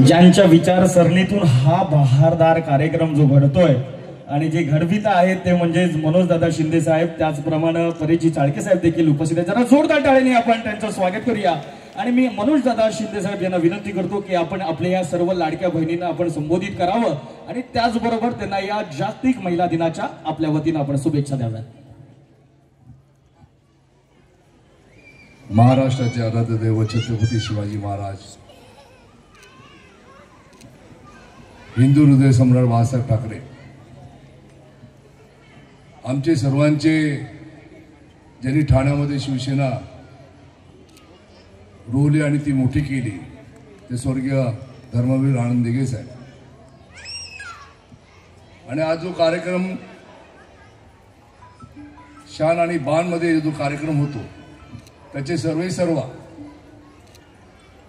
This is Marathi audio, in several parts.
ज्यांच्या विचारसरणीतून हा बहारदार कार्यक्रम जो घडतोय आणि जे घडवित आहेत ते म्हणजे मनोजदादा शिंदे साहेब, त्याचप्रमाणे परिची चाळके साहेब देखील उपस्थित आहेत. जरा जोरदार टाळ्यांनी आपण त्यांचं स्वागत करूया. आणि मी मनोजदादा शिंदे साहेब यांना विनंती करतो की आपण आपल्या या सर्व लाडक्या बहिणींना आपण संबोधित करावं आणि त्याचबरोबर त्यांना या जागतिक महिला दिनाच्या आपल्या वतीनं आपण शुभेच्छा द्याव्यात. महाराष्ट्राचे आराध्य दैवत छत्रपती शिवाजी महाराज, हिंदू हृदय सम्राट बाळासाहेब ठाकरे, आमचे सर्वांचे ज्यांनी ठाण्यामध्ये शिवसेना रोवली आणि ती मोठी केली ते स्वर्गीय धर्मवीर आनंद दिघे साहेब. आणि आज जो कार्यक्रम शान आणि बाण मध्ये जो कार्यक्रम होतो त्याचे सर्व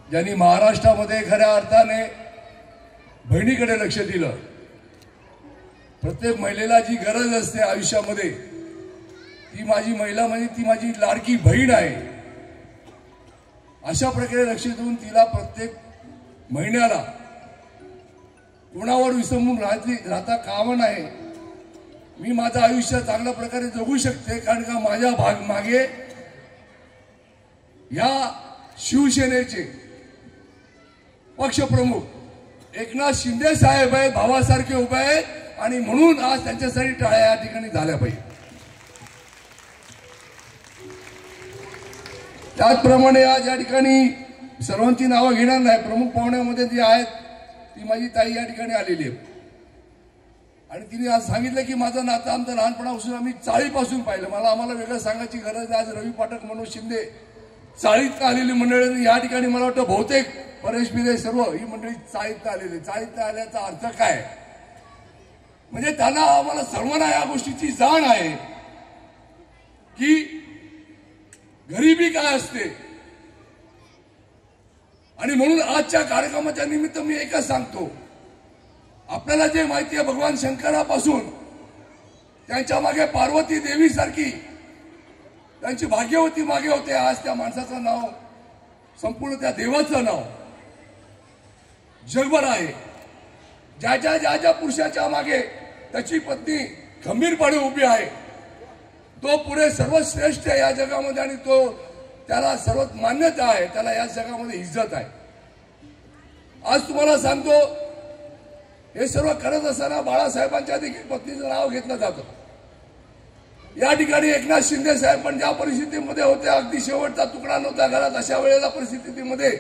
ज्यांनी महाराष्ट्रामध्ये खऱ्या अर्थाने बहिणीकडे लक्ष दिलं. प्रत्येक महिलेला जी गरज असते आयुष्यामध्ये ती माझी महिला म्हणजे ती माझी लाडकी बहीण आहे, अशा प्रकारे लक्ष देऊन तिला प्रत्येक महिन्याला कोणावर विसंबून राहता कामा नये. मी माझं आयुष्य चांगल्या प्रकारे जगू शकते कारण का माझ्या मागे या शिवसेनेचे पक्षप्रमुख एकनाथ शिंदे साहेब आहेत, भावासारखे उभे आहेत आणि म्हणून आज त्यांच्यासाठी टाळ्या या ठिकाणी झाल्या पाहिजे. त्याचप्रमाणे आज या ठिकाणी सर्वांची नावं घेणार नाही, प्रमुख पाहुण्यामध्ये जी आहेत ती माझी ताई या ठिकाणी आलेली आहे आणि तिने आज सांगितलं की माझं नातं आमचं लहानपणापासून आम्ही चाळीपासून पाहिलं. आम्हाला वेगळं सांगायची गरज नाही. आज रवी पाठक, मनोज शिंदे चाळीत आलेली मंडळी या ठिकाणी मला वाटतं बहुतेक परेश बिरे सर्व ही मंडळी चाळीत आलेली. चाळीत आल्याचा अर्थ काय म्हणजे त्यांना आम्हाला सर्वांना या गोष्टीची जाण आहे की गरिबी काय असते. आणि म्हणून आजच्या कार्यक्रमाच्या निमित्त मी एकच सांगतो, आपल्याला जे माहिती आहे भगवान शंकरापासून त्यांच्या मागे पार्वती देवी सारखी त्यांची भाग्यवती मागे होते. आज त्या माणसाचं नाव, संपूर्ण त्या देवाचं नाव जगभर आहे. ज्या पुरुषाच्या मागे त्याची पत्नी खंबीरपणे उभी आहे तो पुढे सर्वश्रेष्ठ आहे या जगामध्ये आणि तो त्याला सर्वात मान्यता आहे, त्याला या जगामध्ये इज्जत आहे. आज तुम्हाला सांगतो हे सर्व करत असताना बाळासाहेबांच्या देखील पत्नीचं नाव घेतलं जातं. या ठिकाणी एकनाथ शिंदे साहेब पण ज्या परिस्थितीमध्ये होते, अगदी शेवटचा तुकडा नव्हता घरात, अशा वेळेला परिस्थितीमध्ये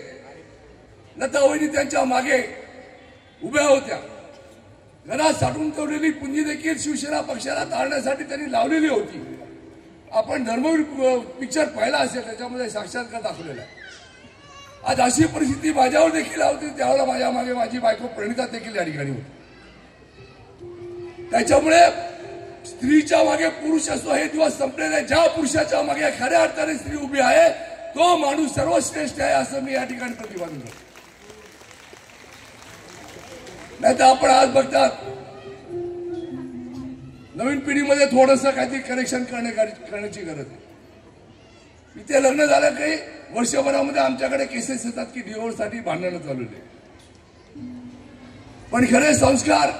लता वहिनी त्यांच्या मागे उभ्या होत्या. घरात साठवून ठेवलेली पुंजी देखील शिवसेना पक्षाला तारण्यासाठी त्यांनी लावलेली होती. आपण धर्मवीर पिक्चर पाहिला असेल, त्याच्यामध्ये साक्षात्कार दाखवलेला आहे. आज अशी परिस्थिती माझ्यावर देखील होती, त्यावेळेला माझ्या मागे माझी बायको प्रणिता देखील या ठिकाणी होती. त्याच्यामुळे स्त्रीच्या मागे पुरुष असतो हे दिवस संपलेले. ज्या पुरुषाच्या मागे खऱ्या अर्थाने स्त्री उभी आहे तो माणूस सर्वश्रेष्ठ आहे असं मी या ठिकाणी प्रतिपादन करतो. नाही तर आपण आज बघतात नवीन पिढीमध्ये थोडंसं काहीतरी करेक्शन करण्याची गरज आहे. इथे लग्न झालं काही वर्षभरामध्ये आमच्याकडे केसेस येतात की डिवोर्ससाठी भांडणं चालवले. पण खरे संस्कार,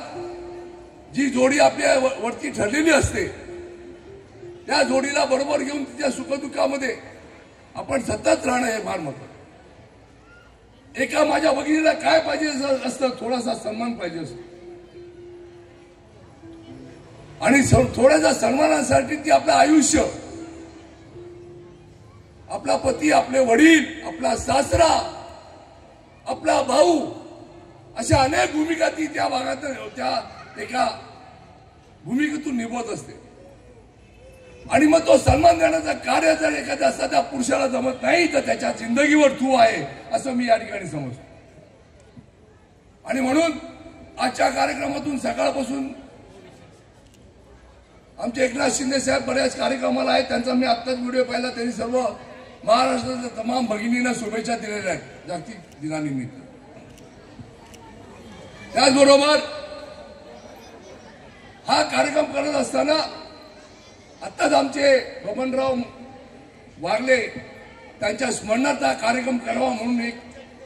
जी जोडी आपल्या वरती ठरलेली असते त्या जोडीला बरोबर घेऊन तिच्या सुखदुःखामध्ये आपण सतत राहणं हे फार महत्त्वाचं. एका माझ्या भगिनीला काय पाहिजे असतं, थोडासा सन्मान पाहिजे असतो आणि थोड्याशा सन्मानासाठी ती आपलं आयुष्य, आपला पती, आपले वडील, आपला सासरा, आपला भाऊ, अशा अनेक भूमिका ती त्या भागात त्या एका भूमिकेतून निभवत असते. आणि मग तो सन्मान देण्याचं कार्य जर एखाद्या सध्या पुरुषाला जमत नाही तर त्याच्या जिंदगीवर थू आहे असं मी या ठिकाणी समजतो. आणि म्हणून आजच्या कार्यक्रमातून सकाळपासून आमचे एकनाथ शिंदे साहेब बऱ्याच कार्यक्रमाला आहेत, त्यांचा मी आत्ताच व्हिडिओ पाहिला. त्यांनी सर्व महाराष्ट्राच्या तमाम भगिनींना शुभेच्छा दिलेल्या आहेत जागतिक दिनानिमित्त. त्याचबरोबर हा कार्यक्रम करत असताना आत्ताच आमचे बबनराव वारले त्यांच्या स्मरणार्थ कार्यक्रम करावा म्हणून एक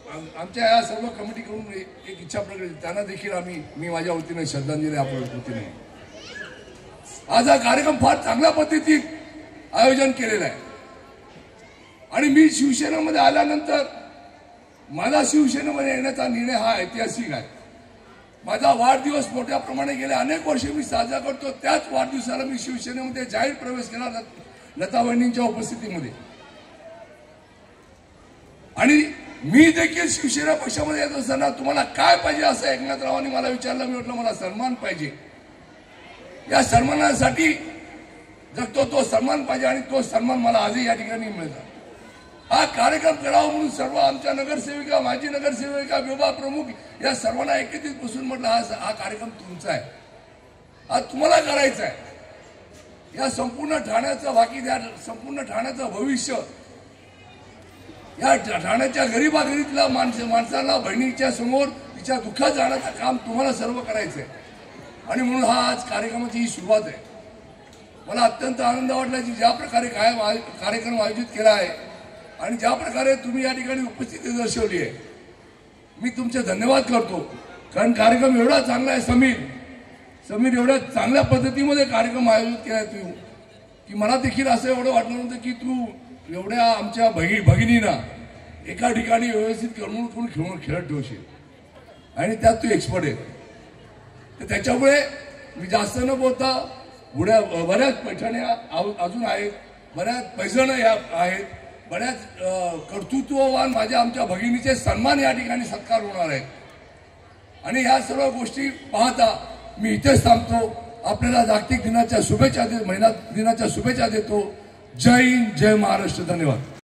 आमच्या या सर्व कमिटीकडून एक इच्छा प्रकट केली, त्यांना देखील मी माझ्या वतीने श्रद्धांजली आपल्या वतीने. आज हा कार्यक्रम फार चांगल्या पद्धतीत आयोजन केलेला आहे आणि मी शिवसेनेमध्ये आल्यानंतर माझा शिवसेनेमध्ये येण्याचा निर्णय हा ऐतिहासिक आहे. माझा वाढदिवस मोठ्या प्रमाणे गेले अनेक वर्षे मी साजरा करतो. त्याच वाढदिवसाला मी शिवसेनेमध्ये जाहीर प्रवेश केला लता वहिनींच्या उपस्थितीमध्ये. आणि मी देखील शिवसेना पक्षामध्ये येत असताना तुम्हाला काय पाहिजे असं एकनाथरावांनी मला विचारलं. मी म्हटलं मला सन्मान पाहिजे. या सन्मानासाठी जगतो तो सन्मान पाहिजे आणि तो सन्मान मला आजही या ठिकाणी मिळतो. हा कार्यक्रम करावा म्हणून सर्व आमच्या नगरसेविका, माजी नगरसेविका, विभाग प्रमुख या सर्वांना एकत्रित बसून म्हटलं हा कार्यक्रम तुमचा आहे, हा तुम्हाला करायचा आहे. या संपूर्ण ठाण्याचं संपूर्ण ठाण्याचं भविष्य, या ठाण्याच्या गरीबागरीतल्या माणसाला बहिणीच्या समोर तिच्या दुःखात जाण्याचं काम तुम्हाला सर्व करायचं आहे. आणि म्हणून हा आज कार्यक्रमाची ही सुरुवात आहे. मला अत्यंत आनंद वाटला की ज्या प्रकारे कार्यक्रम आयोजित केला आहे आणि ज्या प्रकारे तुम्ही या ठिकाणी उपस्थिती दर्शवली आहे, मी तुमचे धन्यवाद करतो. कारण कार्यक्रम एवढा चांगला आहे. समीर एवढ्या चांगल्या पद्धतीमध्ये कार्यक्रम आयोजित केला आहे तू, की मला देखील असं एवढं वाटलं नव्हतं की तू एवढ्या आमच्या भगिनींना एका ठिकाणी व्यवस्थित करून खेळत ठेवशील आणि त्यात तू एक्सपर्ट आहे. तर त्याच्यामुळे मी जास्त न बोलता बऱ्याच पैठण्या अजून आहेत, बऱ्याच पैजणं या आहेत, बऱ्याच कर्तृत्ववान माझ्या आमच्या भगिनीचे सन्मान या ठिकाणी सत्कार होणार आहेत. आणि या सर्व गोष्टी पाहता मी इथेच थांबतो. आपल्याला जागतिक दिनाच्या शुभेच्छा महिला दिनाच्या शुभेच्छा देतो. जय हिंद, जय महाराष्ट्र. धन्यवाद.